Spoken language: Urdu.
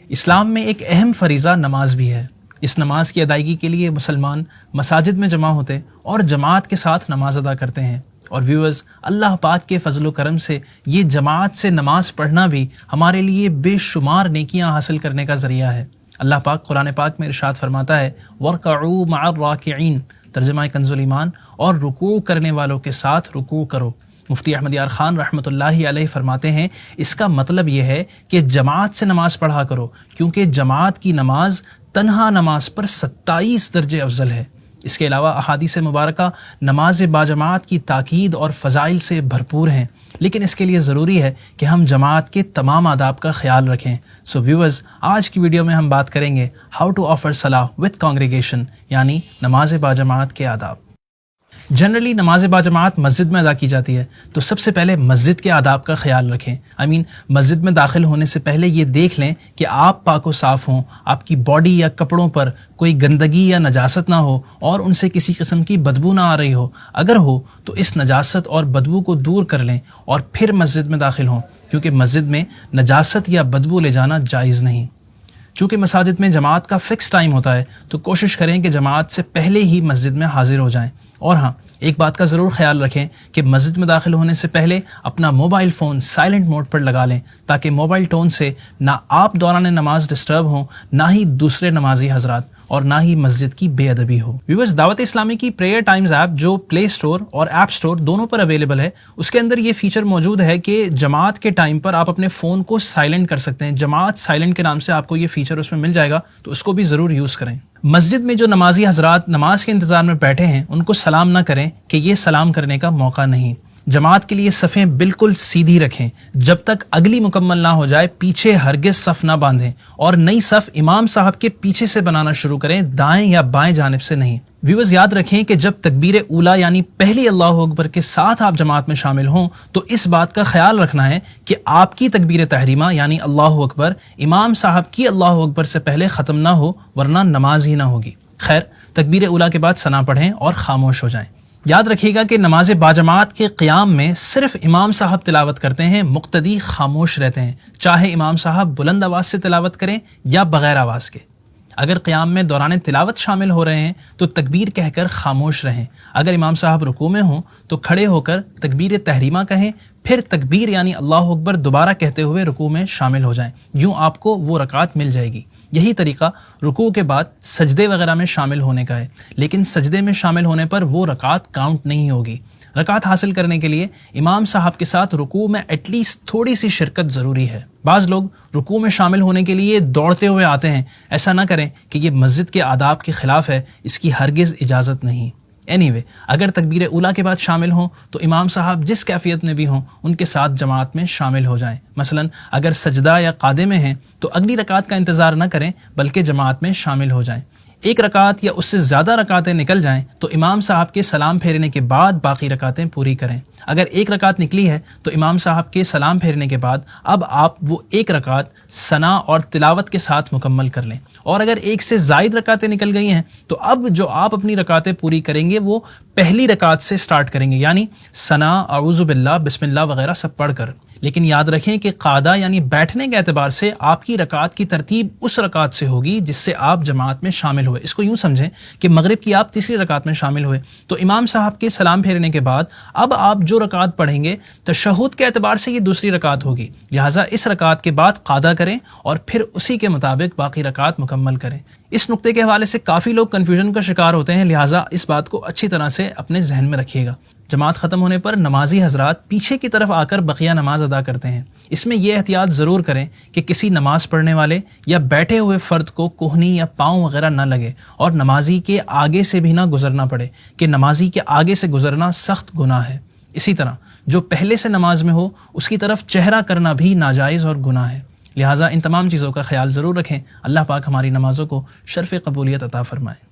اسلام میں ایک اہم فریضہ نماز بھی ہے۔ اس نماز کی ادائیگی کے لیے مسلمان مساجد میں جمع ہوتے اور جماعت کے ساتھ نماز ادا کرتے ہیں۔ اور ویورز، اللہ پاک کے فضل و کرم سے یہ جماعت سے نماز پڑھنا بھی ہمارے لیے بے شمار نیکیاں حاصل کرنے کا ذریعہ ہے۔ اللہ پاک قرآن پاک میں ارشاد فرماتا ہے وَارْكَعُوا مَعَ الرَّاكِعِينَ، ترجمہ کنز الایمان، اور رکوع کرنے والوں کے ساتھ رکوع کرو۔ مفتی احمد یار خان رحمۃ اللہ علیہ فرماتے ہیں اس کا مطلب یہ ہے کہ جماعت سے نماز پڑھا کرو، کیونکہ جماعت کی نماز تنہا نماز پر 27 درجے افضل ہے۔ اس کے علاوہ احادیث مبارکہ نماز باجماعت کی تاکید اور فضائل سے بھرپور ہیں، لیکن اس کے لیے ضروری ہے کہ ہم جماعت کے تمام آداب کا خیال رکھیں۔ سو ویورز، آج کی ویڈیو میں ہم بات کریں گے ہاؤ ٹو آفر صلاح وتھ کانگریگیشن، یعنی نماز باجماعت کے آداب۔ جنرلی نماز باجماعت مسجد میں ادا کی جاتی ہے، تو سب سے پہلے مسجد کے آداب کا خیال رکھیں۔ مسجد میں داخل ہونے سے پہلے یہ دیکھ لیں کہ آپ پاک و صاف ہوں، آپ کی باڈی یا کپڑوں پر کوئی گندگی یا نجاست نہ ہو اور ان سے کسی قسم کی بدبو نہ آ رہی ہو۔ اگر ہو تو اس نجاست اور بدبو کو دور کر لیں اور پھر مسجد میں داخل ہوں، کیونکہ مسجد میں نجاست یا بدبو لے جانا جائز نہیں۔ چونکہ مساجد میں جماعت کا فکس ٹائم ہوتا ہے، تو کوشش کریں کہ جماعت سے پہلے ہی مسجد میں حاضر ہو جائیں۔ اور ہاں، ایک بات کا ضرور خیال رکھیں کہ مسجد میں داخل ہونے سے پہلے اپنا موبائل فون سائلنٹ موڈ پر لگا لیں، تاکہ موبائل ٹون سے نہ آپ دوران نماز ڈسٹرب ہوں، نہ ہی دوسرے نمازی حضرات، اور نہ ہی مسجد کی بے ادبی ہو۔ ویورز، دعوت اسلامی کی پریئر ٹائمز ایپ جو پلے سٹور اور ایپ سٹور دونوں پر اویلیبل ہے، اس کے اندر یہ فیچر موجود ہے کہ جماعت کے ٹائم پر آپ اپنے فون کو سائلنٹ کر سکتے ہیں۔ جماعت سائلنٹ کے نام سے آپ کو یہ فیچر اس میں مل جائے گا، تو اس کو بھی ضرور یوز کریں۔ مسجد میں جو نمازی حضرات نماز کے انتظار میں بیٹھے ہیں، ان کو سلام نہ کریں کہ یہ سلام کرنے کا موقع نہیں۔ جماعت کے لیے صفیں بالکل سیدھی رکھیں، جب تک اگلی مکمل نہ ہو جائے پیچھے ہرگز صف نہ باندھیں، اور نئی صف امام صاحب کے پیچھے سے بنانا شروع کریں، دائیں یا بائیں جانب سے نہیں۔ ویورز، یاد رکھیں کہ جب تکبیر اولا یعنی پہلی اللہ اکبر کے ساتھ آپ جماعت میں شامل ہوں، تو اس بات کا خیال رکھنا ہے کہ آپ کی تکبیر تحریمہ یعنی اللہ اکبر امام صاحب کی اللہ اکبر سے پہلے ختم نہ ہو، ورنہ نماز ہی نہ ہوگی۔ خیر، تکبیر اولا کے بعد ثنا پڑھیں اور خاموش ہو جائیں۔ یاد رکھیے گا کہ نماز باجماعت کے قیام میں صرف امام صاحب تلاوت کرتے ہیں، مقتدی خاموش رہتے ہیں، چاہے امام صاحب بلند آواز سے تلاوت کریں یا بغیر آواز کے۔ اگر قیام میں دوران تلاوت شامل ہو رہے ہیں تو تکبیر کہہ کر خاموش رہیں۔ اگر امام صاحب رکوع میں ہوں تو کھڑے ہو کر تکبیر تحریمہ کہیں، پھر تکبیر یعنی اللہ اکبر دوبارہ کہتے ہوئے رکوع میں شامل ہو جائیں، یوں آپ کو وہ رکعت مل جائے گی۔ یہی طریقہ رکوع کے بعد سجدے وغیرہ میں شامل ہونے کا ہے، لیکن سجدے میں شامل ہونے پر وہ رکعت کاؤنٹ نہیں ہوگی۔ رکعت حاصل کرنے کے لیے امام صاحب کے ساتھ رکوع میں ایٹ لیسٹ تھوڑی سی شرکت ضروری ہے۔ بعض لوگ رکوع میں شامل ہونے کے لیے دوڑتے ہوئے آتے ہیں، ایسا نہ کریں کہ یہ مسجد کے آداب کے خلاف ہے، اس کی ہرگز اجازت نہیں۔ اگر تکبیر اولا کے بعد شامل ہوں تو امام صاحب جس کیفیت میں بھی ہوں ان کے ساتھ جماعت میں شامل ہو جائیں۔ مثلا اگر سجدہ یا قعدے میں ہیں تو اگلی رکعت کا انتظار نہ کریں، بلکہ جماعت میں شامل ہو جائیں۔ ایک رکعت یا اس سے زیادہ رکعتیں نکل جائیں تو امام صاحب کے سلام پھیرنے کے بعد باقی رکعتیں پوری کریں۔ اگر ایک رکعت نکلی ہے تو امام صاحب کے سلام پھیرنے کے بعد اب آپ وہ ایک رکعت ثنا اور تلاوت کے ساتھ مکمل کر لیں، اور اگر ایک سے زائد رکعتیں نکل گئی ہیں تو اب جو آپ اپنی رکعتیں پوری کریں گے وہ پہلی رکعت سے سٹارٹ کریں گے، یعنی ثنا، اعوذ باللہ، بسم اللہ وغیرہ سب پڑھ کر۔ لیکن یاد رکھیں کہ قعدہ یعنی بیٹھنے کے اعتبار سے آپ کی رکعت کی ترتیب اس رکعت سے ہوگی جس سے آپ جماعت میں شامل ہوئے۔ اس کو یوں سمجھیں کہ مغرب کی آپ تیسری رکعت میں شامل ہوئے تو امام صاحب کے سلام پھیرنے کے بعد اب آپ جو رکعت پڑھیں گے تشہد کے اعتبار سے یہ دوسری رکعت ہوگی، لہٰذا اس رکعت کے بعد قعدہ کریں اور پھر اسی کے مطابق باقی رکعت مکمل کریں۔ اس نقطے کے حوالے سے کافی لوگ کنفیوژن کا شکار ہوتے ہیں، لہٰذا اس بات کو اچھی طرح سے اپنے ذہن میں رکھیے گا۔ جماعت ختم ہونے پر نمازی حضرات پیچھے کی طرف آ کر بقیہ نماز ادا کرتے ہیں۔ اس میں یہ احتیاط ضرور کریں کہ کسی نماز پڑھنے والے یا بیٹھے ہوئے فرد کو کوہنی یا پاؤں وغیرہ نہ لگے، اور نمازی کے آگے سے بھی نہ گزرنا پڑے کہ نمازی کے آگے سے گزرنا سخت گناہ ہے۔ اسی طرح جو پہلے سے نماز میں ہو اس کی طرف چہرہ کرنا بھی ناجائز اور گناہ ہے، لہٰذا ان تمام چیزوں کا خیال ضرور رکھیں۔ اللہ پاک ہماری نمازوں کو شرف قبولیت عطا فرمائے۔